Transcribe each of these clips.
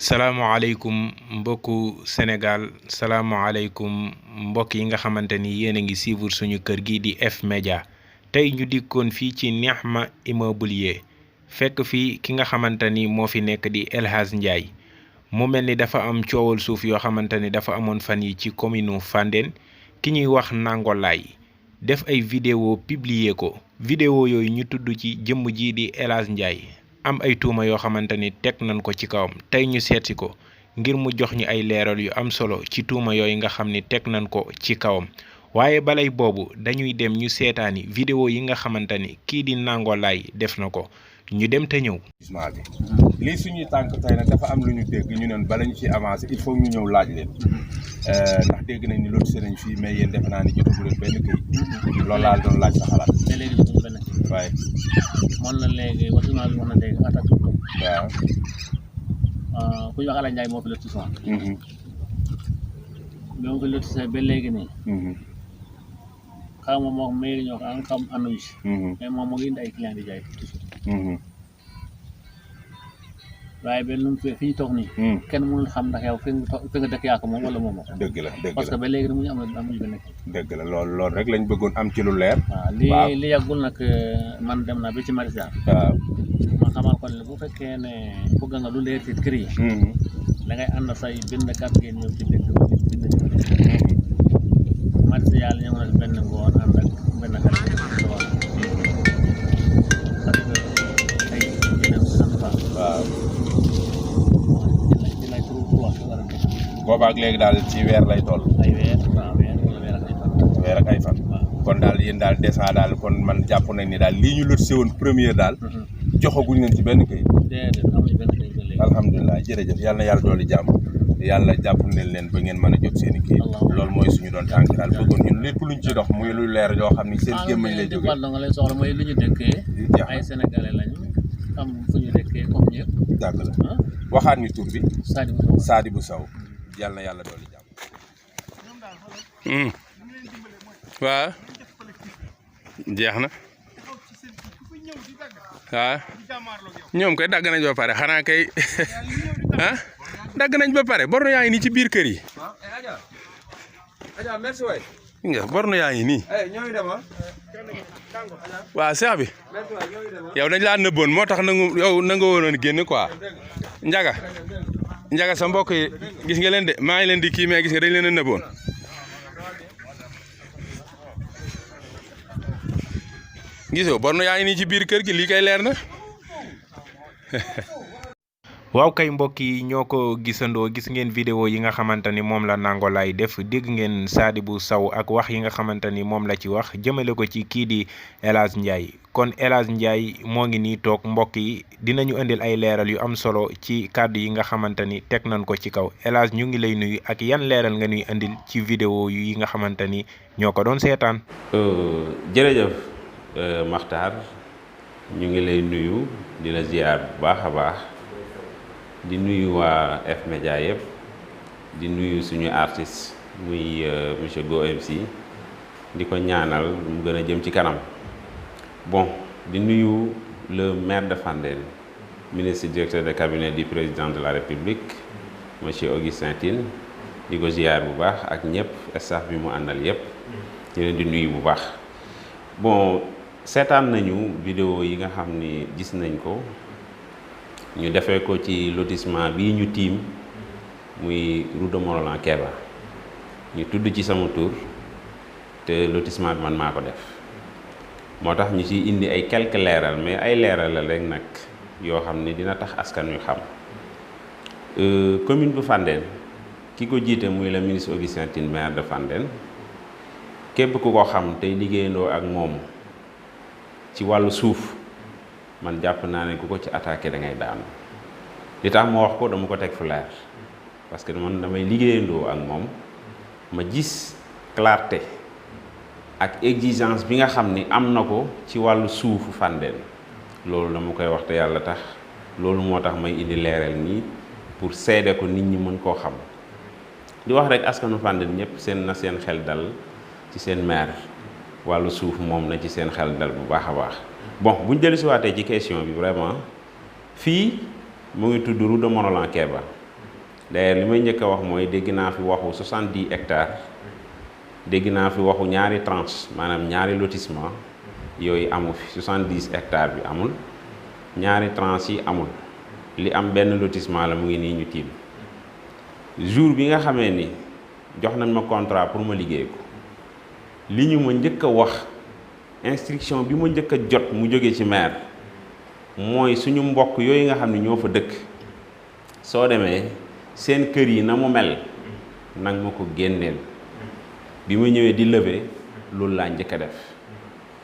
salaamaaleykum mbokku Sénégal salaamaaleykum mbokk yi nga xamante ni yéen a ngi suivre suñu kër gi di F-Media tey ñu dikkoon fii ci Nihma Immobilier fekk fii ki nga xamante ni moo fi nekk di El Hadj Ndiaye mu mel ni dafa am coowal suuf yoo xamante ni dafa amoon fan yi ci commune Fandène ki ñuy wax Nango Laye def ay vidéo publier ko vidéo yooyu ñu tudd ci jëmm ji di El Hadj Ndiaye am ay tuuma yoo xamante ni teg nañ ko ci kawam tey ñu seetsi ko ngir mu jox ñu ay leeral yu am solo ci tuuma yooyu nga xam ni teg nañ ko ci kawam waaye balay boobu dañuy dem ñu seetaani vidéo yi nga xamante ni kii di Nango Laye def na ko ñu dem te ñëw. lii suñuy tànk tey nag dafa am lu ñu dégg ñu neen bala ñu ci avancé il faut ñu ñëw laaj leen ndax dégg nañ ni loolu sëriñ fii mais yéen defe naa ni jotagu leen benn këyit loolu laa doon laaj sa xalaat. te léegi jotagu benn këyit. waaye. moom la léegi waxtu naa wax na léegi attaque ko. waaw. ku ñu wax Ala Ndiaye moo fi lotissé. bi ma fi lotissé ba léegi nii. xaw ma moom mairie ñoo ko am xam ànduñu si. mais moom moo ngi indi ay client di jaay toujours. waaye benn nu fi ñu toog nii. kenn mënul xam ndax yow fi nga dëkk yaa ko moom wala moom moo ko. dëgg la dëgg la parce que ba léegi ni mu ñu amuñu benn kii. dëgg la loolu rek lañ bëggoon am ci lu leer. waaw li yàggul nag man dem naa ba ci Marissa. waaw. ma xamal ko ne bu fekkee ne bëgg nga lu leer ci kër yi. da ngay ànd say bindkat ngeen ñëw ci dëkk bi bind ci Marissa yàlla ñëw na si benn ngoon ànd ak benn xarit parce que ay yeneen sant fa. waaw. war a boobaak léegi daal ci weer lay toll. ay weer waaw weer wala weer ak ay fan. weer ak ay fan. kon daal yéen daal dèjà daal kon man jàpp nañ ni daal lii ñu lotissé woon première daal. joxaguñ leen ci benn këyit. déedéet amuñu benn këyit ba léegi. alhamdulilah jërëjëf yal na yàlla dooli jàmm yàlla jàpp leen ba ngeen mën a jot seen i këyit. loolu mooy suñu doon tànk daal bëggoon ñun lépp luñ ci dox muy lu leer yoo xam ni seen gémmañ lay jógee. nga lay soxla mooy lu ñu dëkkee. ay sénégalais lañu am fu ñu dëkkee comme ñëpp. dàgg la waxaat ñu tur bi. Sadibou Sow Sow. yal na yàlla dooli jàmm. waaw jeex na waaw ñoom koy dagg nañ ba pare xanaa kay ah dagg nañ ba pare borno yaa ngi nii ci biir kër yi nga borno yaa ngi nii waaw seex bi yow dañ laa nëbboon moo tax nangu yow nanga woon génn quoi njaga sa mbokk yi gis nga leen de maa ngi leen di kii mais gis nga dañ leen a nëbboon gisoo borno yaa ngi nii ci biir kër gi lii kay leer na. waaw kay mbokk yi ñoo ko gisandoo gis ngeen vidéo yi nga xamante ni moom la Nango Laye def dégg ngeen Sadibou Sow ak wax yi nga xamante ni moom la ci wax jëmale ko ci kii di El Hadj Ndiaye kon El Hadj Ndiaye moo ngi nii toog mbokk yi dinañu indil ay leeral yu am solo ci kàddu yi nga xamante ni teg nañ ko ci kaw El Hadj ñu ngi lay nuyu ak yan leeral nga ñuy indil ci vidéo yi nga xamante ni ñoo ko doon seetaan. jërëjëf Makhtar ñu ngi lay nuyu di la ziar bu baax a baax. di nuyu waa F-Media yëpp di nuyu suñu artiste muy monsieur Go MC di ko ñaanal mu gën a jëm ci kanam bon di nuyu le maire de Fandène ministre directeur de cabinet du président de la République monsieur Augustin Tine di ko ziar bu baax ak ñëpp staff bi mu àndal yëpp di leen di nuyu bu baax bon seetaan nañu vidéo yi nga xam ni gis nañ ko ñu defee ko ci lotissement bii ñu tiim muy route de Morolan Kéba ñu tudd ci sama tur te lotissement bi man maa ko def moo tax ñu ciy indi ay quelques leeral mais ay leeral la rek nag yoo xam ne dina tax askan wi xam commune bu Fandène ki ko jiite muy le ministre Augustin Tine maire de Fandène képp ku ko xam tey liggéeyandoo ak moom ci wàllu suuf man jàpp naa ne ku ko ci attaqué da ngay daanu li tax ma wax ko dama ko teg fu leer parce que man damay liggéeyandoo ak moom ma gis clarté ak exigence bi nga xam ni am na ko ci wàllu suufu Fandène loolu dama koy wax te yàlla tax loolu moo tax may indi leeral nii pour seede ko nit ñi mën koo xam di wax rek askanu Fandène ñëpp seen xel dal ci seen maire wàllu suuf moom na ci seen xel dal bu baax a baax. bon bu ñu dellu si waatee ci question bi vraiment fii mu ngi tudd route de Morolan Kéba d'ailleurs li may njëkk a wax mooy dégg naa fi waxu 70 hectares dégg naa fi waxu ñaari tranche maanaam ñaari lotissement yooyu amu fi 70 hectares bi amul ñaari tranche yi amul li am benn lotissement la mu ngi nii ñu tiim jour bi nga xamee ni jox nañ ma contrat pour ma liggéey ko li ñu ma njëkk a wax instruction bi ma njëkk a jot mu jóge ci maire mooy suñu mbokk yooyu nga xam ne ñoo fa dëkk soo demee seen kër yi na mu mel nag ma ko génneel bi ma ñëwee di lever loolu laa njëkk a def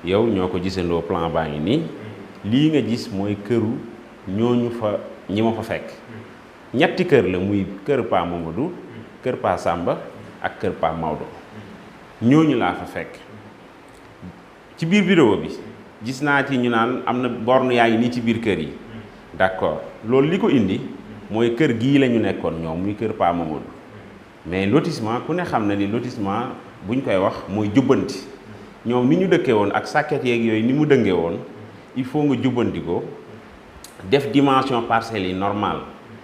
yow ñoo ko gisandoo plan baa ngi nii lii nga gis mooy këru ñooñu fa ñi ma fa fekk ñetti kër la muy kër Pa Mamadou kër Pa Samba ak kër Pa Maodo ñooñu laa fa fekk ci biir vidéo bi gis naa ci ñu naan am na borne yaa ngi nii ci biir kër yi d'accord loolu li ko indi mooy kër gii la ñu nekkoon ñoom muy kër Pa Mamadou mais lotissement ku ne xam na ni lotissement buñ koy wax mooy jubbanti ñoom ni ñu dëkkee woon ak sàkket yeeg yooyu ni mu dëngee woon il faut nga jubbanti ko def dimension parcelles yi normal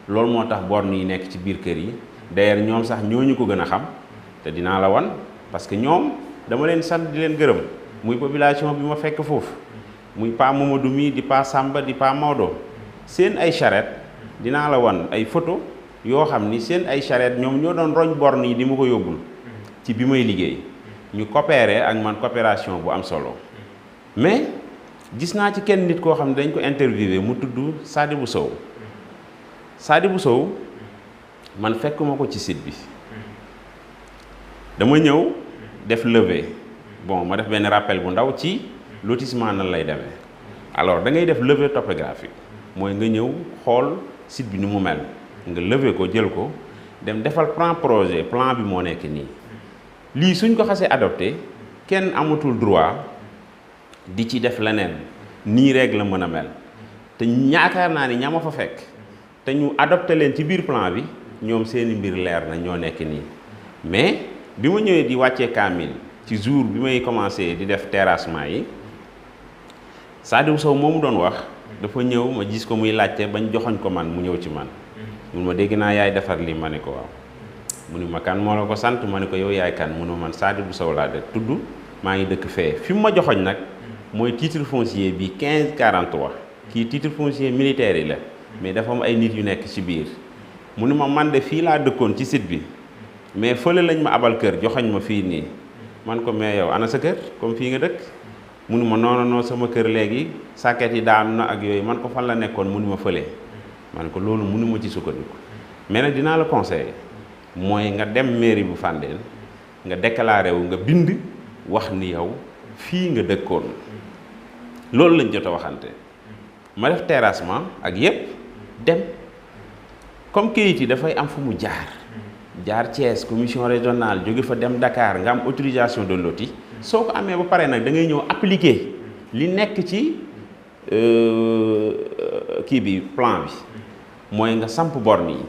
loolu moo tax borne yi nekk ci biir kër yi d'ailleurs ñoom sax ñooñu ko gën a xam te dinaa la wan parce que ñoom dama leen sant di leen gërëm muy population bi ma fekk foofu muy Pa Mamadou mi di Pa Samba di Pa Maodo seen ay charrette dinaa la wan ay photo yoo xam ni seen ay charrette ñoom ñoo doon roñ borne yi di ma ko yóbbul ci bi may liggéey ñu coopérer ak man coopération bu am solo mais gis naa ci kenn nit koo xam ne dañ ko interviewé mu tudd Sadibou Sow Sadibou Sow man fekkuma ko ci site bi dama ñëw def levée bon ma def benn rappel bu ndaw ci lotissement nan lay demee alors da ngay def levée topographique mooy nga ñëw xool site bi ni mu mel nga lever ko jël ko dem defal plan projet plan bi moo nekk nii lii suñ ko xasee adopté kenn amatul droit di ci def leneen nii rek la mën a mel te ñaakaar naa ni ña ma fa fekk te ñu adopté leen ci biir plan bi ñoom seeni mbir leer na ñoo nekk nii mais bi ma ñëwee di wàccee kaamil ci jour bi may commencé di def terrassement yi Sadibou Sow moomu doon wax dafa ñëw ma gis ko muy laajte bañ joxoñ ko man mu ñëw ci man mun ma dégg naa yaay defar lii ma ne ko waaw mu ni ma kan moo la ko sant ma ne ko yow yaay kan mu ne man Sadibou Sow laa de tudd maa ngi dëkk fee fi mu ma joxoñ nag mooy titre foncier bi 1543 kii titre foncier militaire yi la mais dafa am ay nit yu nekk ci biir mu ni ma man de fii laa dëkkoon ci site bi mais fële lañ ma abal kër joxoñ ma fii nii man ko mais yow ana sa kër comme fii nga dëkk mu ni ma non sama kër léegi sàkket yi daanu na ak yooyu man ko fan la nekkoon mu ni ma fële man ko loolu mënu ma ci sukkandiku mais nag dinaa la conseiller mooy nga dem mairie bu Fandène nga déclaré wu nga bind wax ni yow fii nga dëkkoon loolu lañ jot a waxante ma def terrassement ak yépp dem comme kayit yi dafay am fu mu jaar Thiès commission régionale jóge fa dem Dakar nga am autorisation de loti soo ko amee ba pare nag da ngay ñëw appliquer li nekk ci kii bi plan bi mooy nga samp borne yi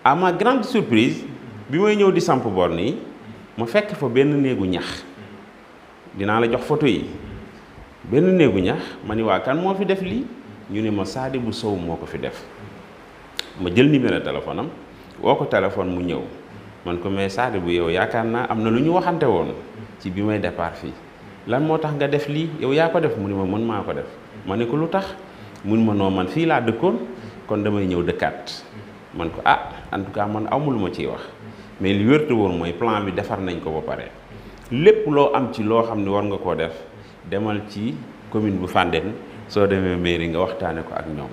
à ma grande surprise bi may ñëw di samp borne yi ma fekk fa benn néegu ñax dinaa la jox photo yi benn néegu ñax ma ni waa kan moo fi def lii ñu ne ma Sadibou Sow moo ko fi def ma jël numéro téléphone am woo ko téléphone mu ñëw man ko mais Sadibou yow yaakaar naa am na lu ñu waxante woon ci bi may départ fii lan moo tax nga def lii yow yaa ko def mu ni ma mën maa ko def ma ne ko lu tax mun ma noo man fii laa dëkkoon kon damay ñëw dëkkaat man ko ah en tout cas man awma lu ma ciy wax mais li wérte woon mooy plan bi defar nañ ko ba pare lépp loo am ci loo xam ne war nga koo def demal ci commune bu Fandène soo demee mairie nga waxtaane ko ak ñoom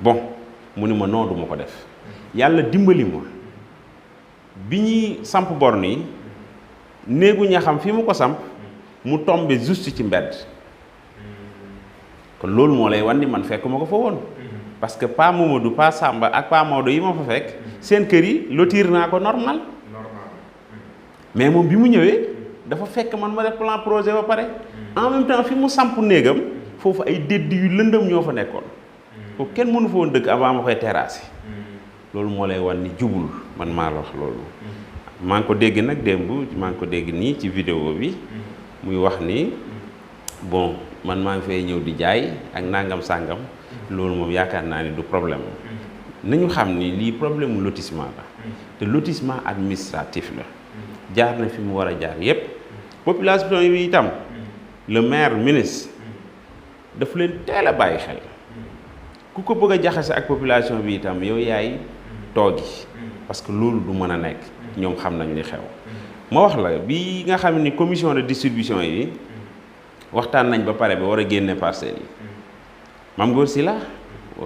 bon mu ni ma non du ma ko def yàlla dimbali ma bi ñuy samp borne yi néegu ñaxam fi mu ko samp mu tombe juste ci mbedd kon loolu moo lay wan ni man fekk ma ko fa woon parce que Pa Mamadou Pa Samba ak Pa Maodo yi ma fa fekk seen kër yi lotir naa ko normal mais moom bi mu ñëwee dafa fekk man ma def plan projet ba pare en même temps fi mu samp néegam foofu ay dédd yu lëndëm ñoo fa nekkoon foofu kenn mënu fa woon dëkk avant ma koy terrasser loolu moo lay wan ni jubul man maa la wax loolu maa ngi ko dégg nag démb maa ngi ko dégg nii ci vidéo bi muy wax ni bon man maa ngi fay ñëw di jaay ak nangam sàngam loolu moom yaakaar naa ni du problème nañu xam ni lii problème mu lotissement la te lotissement administratif la jaar na fi mu war a jaar yépp population yi itam le maire ministre daf leen teel a bàyyi xel ku ko bëgg a jaxase ak population bi itam yow yaay toogi parce que loolu du mën a nekk ñoom xam nañ li xew ma wax la bi nga xam ni commission de distribution yi waxtaan nañ ba pare ba war a génne parcelles yi Mame Gor Sylla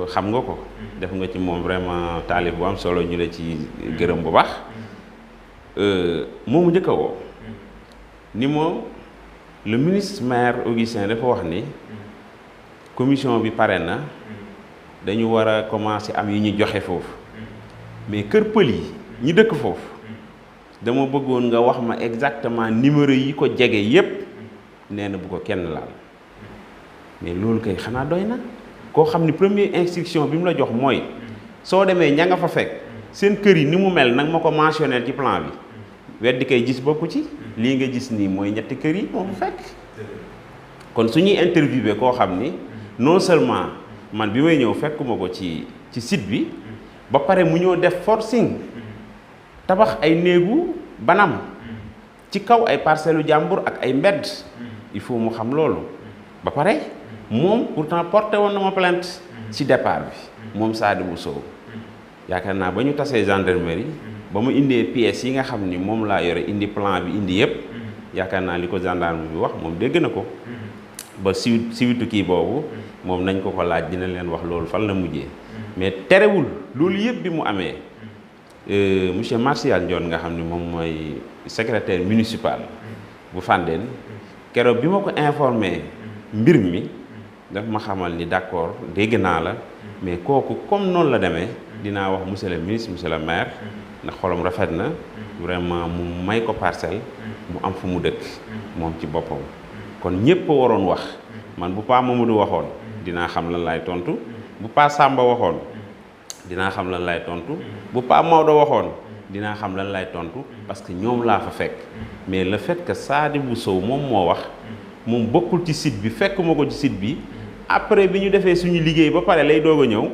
xam nga ko def nga ci moom vraiment taalif bu am solo ñu la ci gërëm bu baax moomu njëkk a woo ni moom le ministre maire Augustin dafa wax ni commission bi pare na dañu war a commencer am yu ñu joxe foofu mais kër pël yi ñi dëkk foofu dama bëggoon nga wax ma exactement numéro yi ko jege yépp nee na bu ko kenn laal mais loolu kay xanaa doy na koo xam ni première instruction bi mu la jox mooy soo demee ña nga fa fekk seen kër yi ni mu mel nag ma ko mentionné ci plan bi weddi kay gis bokku ci lii nga gis nii mooy ñetti kër yi moo fa fekk kon suñuy interviewé koo xam ni non seulement man bi may ñëw fekkuma ko ci site bi ba pare mu ñëw def forcing tabax ay néegu banam ci kaw ay parcelles jàmbur ak ay mbedd il faut mu xam loolu ba pare moom pourtant porté woon na ma plainte ci départ bi moom Sadibou Sow yaakaar naa ba ñu tasee gendarmerie ba mu indee pièces yi nga xam ni moom laa yore indi plan bi indi yëpp yaakaar naa li ko gendarme bi wax moom dégg na ko ba siwitu kii boobu moom nañ ko laaj dina leen wax loolu fan la mujjee mais terewul loolu yëpp bi mu amee monsieur Martial Ndione nga xam ni moom mooy secrétaire municipal bu Fandène keroog bi ma ko informé mbir mi daf ma xamal ni d'accord dégg naa la mais kooku comme noonu la demee dinaa wax monsieur le ministre monsieur le maire ndax xolam rafet na vraiment mu may ko parcelle mu am fu mu dëkk moom ci boppam kon ñépp a waroon wax man bu Pa Mamadou waxoon dinaa xam lan laay tontu bu Pa Samba waxoon dinaa xam lan laay tontu bu Pa Maodo waxoon dinaa xam lan laay tontu parce que ñoom laa fa fekk mais le fait que Sadibou Sow moom moo wax moom bokkul ci site bi fekk ma ko ci site bi après bi ñu defee suñu liggéey ba pare lay doog a ñëw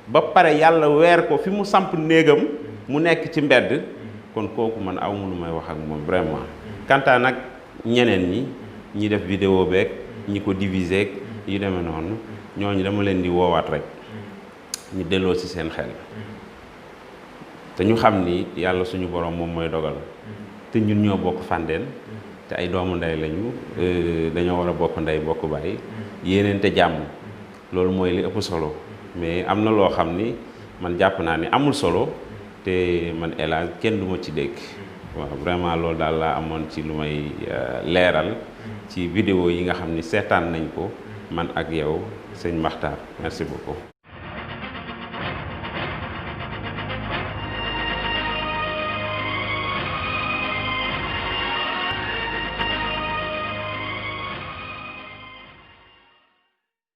ba pare yàlla weer ko fi mu samp néegam mu nekk ci mbedd kon kooku man aw ma lu may wax ak moom vraiment kantaa nag ñeneen ñi def vidéo beeg ñi ko diviser yu demee noonu ñooñu dama leen di woowaat rek ñu delloo ci seen xel te ñu xam ni yàlla suñu borom moom mooy dogal te ñun ñoo bokk Fandène te ay doomu ndey lañu dañoo war a bokk ndey bokk baay yéeneen te jàmm loolu mooy li ëpp solo mais am na loo xam ni man jàpp naa ni amul solo te man élage kenn du ma ci dégg waaw vraiment loolu daal laa amoon ci lu may leeral ci vidéo yi nga xam ni seetaan nañ ko man ak yow sëñ Makhtar merci beaucoup